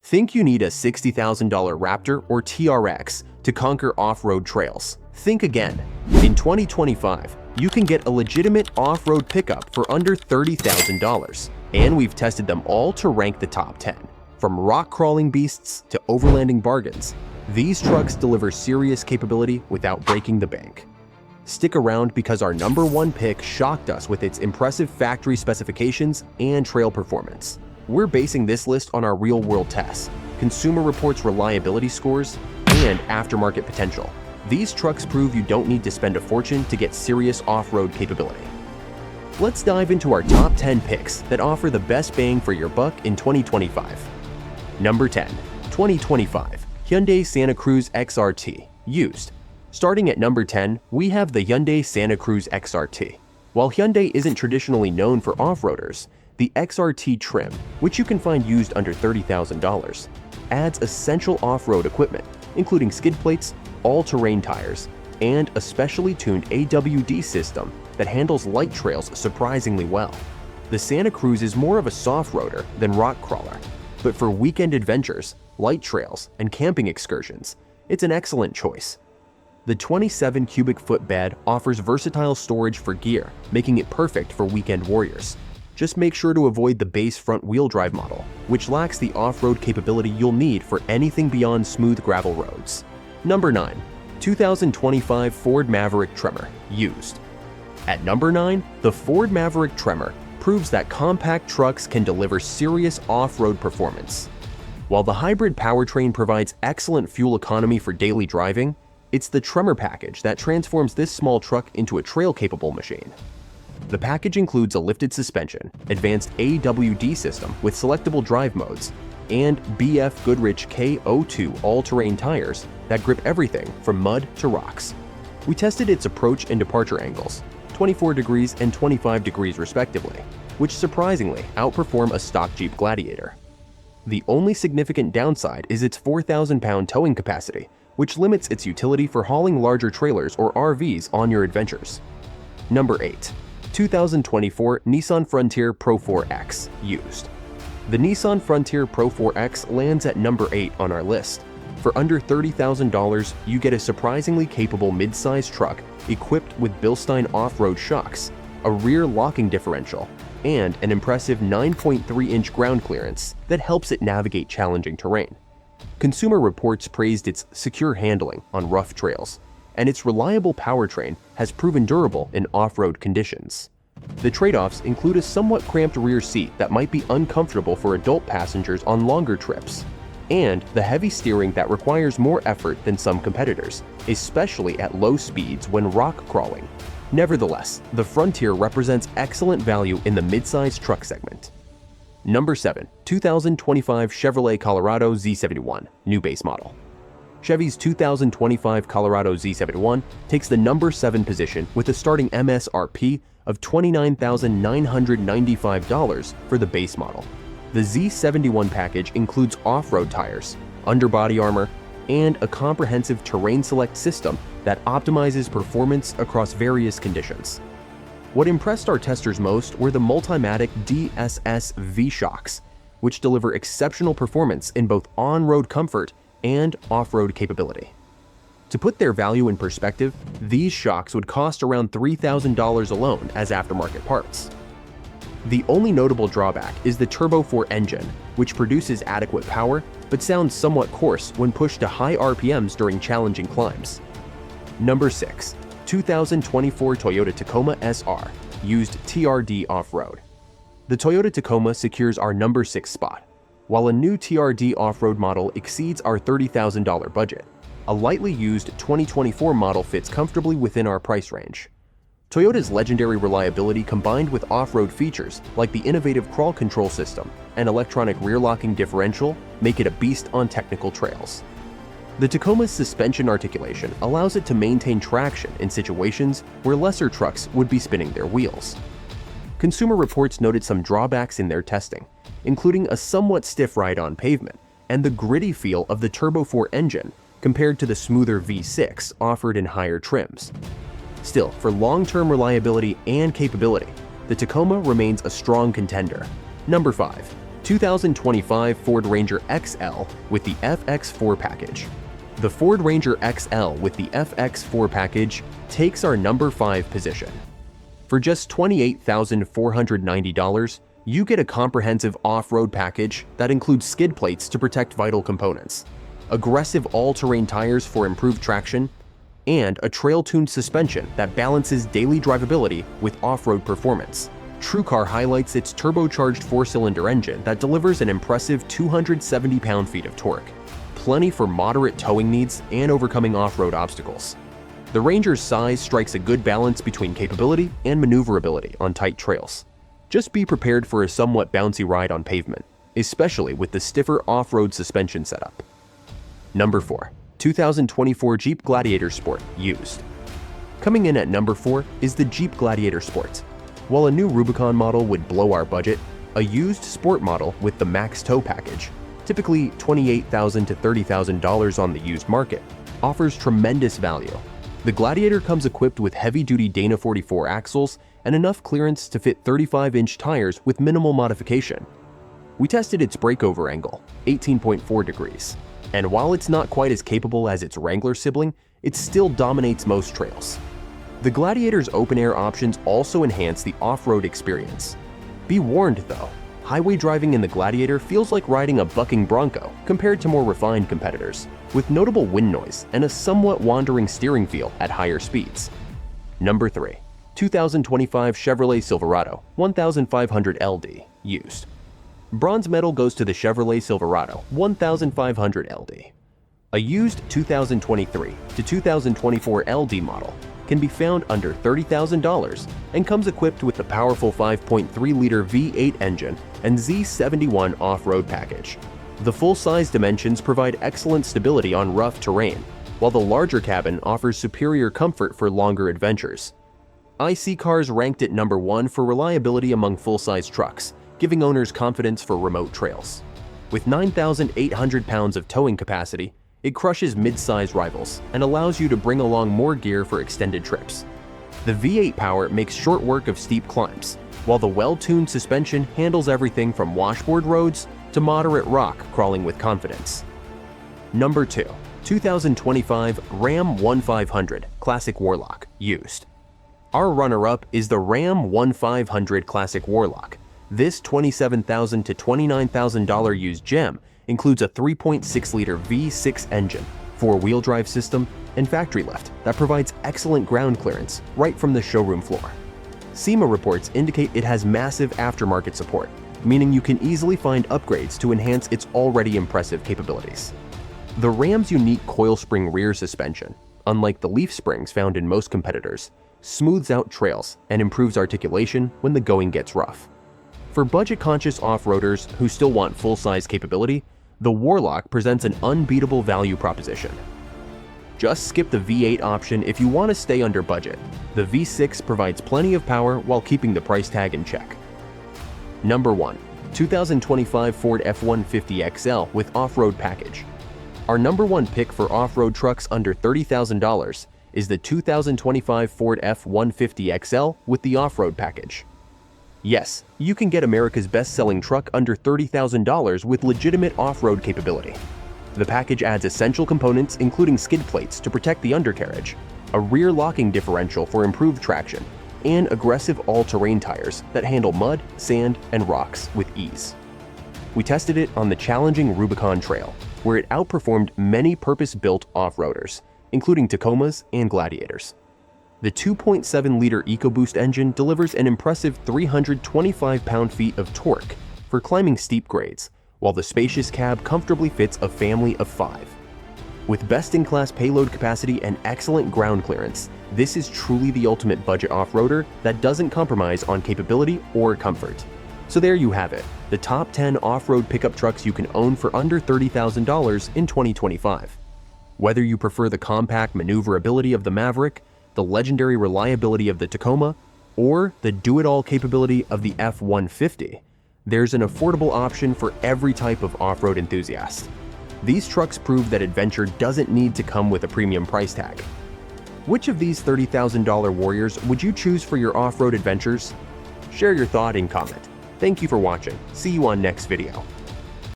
Think you need a $60,000 Raptor or TRX to conquer off-road trails? Think again. In 2025, you can get a legitimate off-road pickup for under $30,000, and we've tested them all to rank the top 10. From rock-crawling beasts to overlanding bargains, these trucks deliver serious capability without breaking the bank. Stick around because our number one pick shocked us with its impressive factory specifications and trail performance. We're basing this list on our real-world tests, Consumer Reports reliability scores, and aftermarket potential. These trucks prove you don't need to spend a fortune to get serious off-road capability. Let's dive into our top 10 picks that offer the best bang for your buck in 2025. Number 10. 2025 Hyundai Santa Cruz XRT Used. Starting at number 10, we have the Hyundai Santa Cruz XRT. While Hyundai isn't traditionally known for off-roaders, the XRT trim, which you can find used under $30,000, adds essential off-road equipment, including skid plates, all-terrain tires, and a specially tuned AWD system that handles light trails surprisingly well. The Santa Cruz is more of a soft-roader than rock crawler, but for weekend adventures, light trails, and camping excursions, it's an excellent choice. The 27 cubic foot bed offers versatile storage for gear, making it perfect for weekend warriors. Just make sure to avoid the base front-wheel drive model, which lacks the off-road capability you'll need for anything beyond smooth gravel roads. Number 9. 2025 Ford Maverick Tremor Used. At number 9, the Ford Maverick Tremor proves that compact trucks can deliver serious off-road performance. While the hybrid powertrain provides excellent fuel economy for daily driving, it's the Tremor package that transforms this small truck into a trail-capable machine. The package includes a lifted suspension, advanced AWD system with selectable drive modes, and BF Goodrich K02 all-terrain tires that grip everything from mud to rocks. We tested its approach and departure angles, 24 degrees and 25 degrees respectively, which surprisingly outperform a stock Jeep Gladiator. The only significant downside is its 4,000-pound towing capacity, which limits its utility for hauling larger trailers or RVs on your adventures. Number 8. 2024 Nissan Frontier Pro 4X Used. The Nissan Frontier Pro 4X lands at number 8 on our list. For under $30,000, you get a surprisingly capable mid-size truck equipped with Bilstein off-road shocks, a rear locking differential, and an impressive 9.3-inch ground clearance that helps it navigate challenging terrain. Consumer Reports praised its secure handling on rough trails, and its reliable powertrain has proven durable in off-road conditions. The trade-offs include a somewhat cramped rear seat that might be uncomfortable for adult passengers on longer trips, and the heavy steering that requires more effort than some competitors, especially at low speeds when rock crawling. Nevertheless, the Frontier represents excellent value in the mid-size truck segment. Number 7. 2025 Chevrolet Colorado Z71 New Base Model. Chevy's 2025 Colorado Z71 takes the number 7 position with a starting MSRP of $29,995 for the base model. The Z71 package includes off-road tires, underbody armor, and a comprehensive terrain select system that optimizes performance across various conditions. What impressed our testers most were the Multimatic DSS V-Shocks, which deliver exceptional performance in both on-road comfort and off-road capability. To put their value in perspective, these shocks would cost around $3,000 alone as aftermarket parts. The only notable drawback is the Turbo 4 engine, which produces adequate power but sounds somewhat coarse when pushed to high RPMs during challenging climbs. Number 6. 2024 Toyota Tacoma SR Used TRD Off-Road. The Toyota Tacoma secures our number 6 spot. While a new TRD off-road model exceeds our $30,000 budget, a lightly used 2024 model fits comfortably within our price range. Toyota's legendary reliability combined with off-road features like the innovative crawl control system and electronic rear locking differential make it a beast on technical trails. The Tacoma's suspension articulation allows it to maintain traction in situations where lesser trucks would be spinning their wheels. Consumer Reports noted some drawbacks in their testing, including a somewhat stiff ride on pavement and the gritty feel of the Turbo 4 engine compared to the smoother V6 offered in higher trims. Still, for long-term reliability and capability, the Tacoma remains a strong contender. Number 5. 2025 Ford Ranger XL with the FX4 package. The Ford Ranger XL with the FX4 package takes our number 5 position. For just $28,490, you get a comprehensive off-road package that includes skid plates to protect vital components, aggressive all-terrain tires for improved traction, and a trail-tuned suspension that balances daily drivability with off-road performance. TrueCar highlights its turbocharged 4-cylinder engine that delivers an impressive 270 pound-feet of torque, plenty for moderate towing needs and overcoming off-road obstacles. The Ranger's size strikes a good balance between capability and maneuverability on tight trails. Just be prepared for a somewhat bouncy ride on pavement, especially with the stiffer off-road suspension setup. Number 4. 2024 Jeep Gladiator Sport used. Coming in at number 4 is the Jeep Gladiator Sport. While a new Rubicon model would blow our budget, a used sport model with the Max Tow package, typically $28,000 to $30,000 on the used market, offers tremendous value. The Gladiator comes equipped with heavy-duty Dana 44 axles and enough clearance to fit 35-inch tires with minimal modification. We tested its breakover angle, 18.4 degrees, and while it's not quite as capable as its Wrangler sibling, it still dominates most trails. The Gladiator's open-air options also enhance the off-road experience. Be warned though, highway driving in the Gladiator feels like riding a bucking bronco compared to more refined competitors, with notable wind noise and a somewhat wandering steering feel at higher speeds. Number 3. 2025 Chevrolet Silverado 1500 LD used. Bronze medal goes to the Chevrolet Silverado 1500 LD. A used 2023 to 2024 LD model can be found under $30,000 and comes equipped with the powerful 5.3-liter V8 engine and Z71 off-road package. The full-size dimensions provide excellent stability on rough terrain, while the larger cabin offers superior comfort for longer adventures. IC Cars ranked at number 1 for reliability among full-size trucks, giving owners confidence for remote trails. With 9,800 pounds of towing capacity, it crushes mid-size rivals and allows you to bring along more gear for extended trips. The V8 power makes short work of steep climbs, while the well-tuned suspension handles everything from washboard roads to moderate rock crawling with confidence. Number 2. 2025 Ram 1500 Classic Warlock used. Our runner-up is the Ram 1500 Classic Warlock. This $27,000 to $29,000 used gem includes a 3.6-liter V6 engine, 4-wheel drive system, and factory lift that provides excellent ground clearance right from the showroom floor. SEMA reports indicate it has massive aftermarket support, meaning you can easily find upgrades to enhance its already impressive capabilities. The Ram's unique coil spring rear suspension, unlike the leaf springs found in most competitors, smooths out trails and improves articulation when the going gets rough. For budget-conscious off-roaders who still want full-size capability, the Warlock presents an unbeatable value proposition. Just skip the V8 option if you want to stay under budget. The V6 provides plenty of power while keeping the price tag in check. Number 1. 2025 Ford F-150 XL with off-road package. Our number 1 pick for off-road trucks under $30,000 is the 2025 Ford F-150 XL with the off-road package. Yes, you can get America's best-selling truck under $30,000 with legitimate off-road capability. The package adds essential components including skid plates to protect the undercarriage, a rear locking differential for improved traction, and aggressive all-terrain tires that handle mud, sand, and rocks with ease. We tested it on the challenging Rubicon Trail, where it outperformed many purpose-built off-roaders, including Tacomas and Gladiators. The 2.7-liter EcoBoost engine delivers an impressive 325 pound-feet of torque for climbing steep grades, while the spacious cab comfortably fits a family of 5. With best-in-class payload capacity and excellent ground clearance, this is truly the ultimate budget off-roader that doesn't compromise on capability or comfort. So there you have it, the top 10 off-road pickup trucks you can own for under $30,000 in 2025. Whether you prefer the compact maneuverability of the Maverick, the legendary reliability of the Tacoma, or the do-it-all capability of the F-150, there's an affordable option for every type of off-road enthusiast. These trucks prove that adventure doesn't need to come with a premium price tag. Which of these $30,000 warriors would you choose for your off-road adventures? Share your thought and comment. Thank you for watching. See you on next video.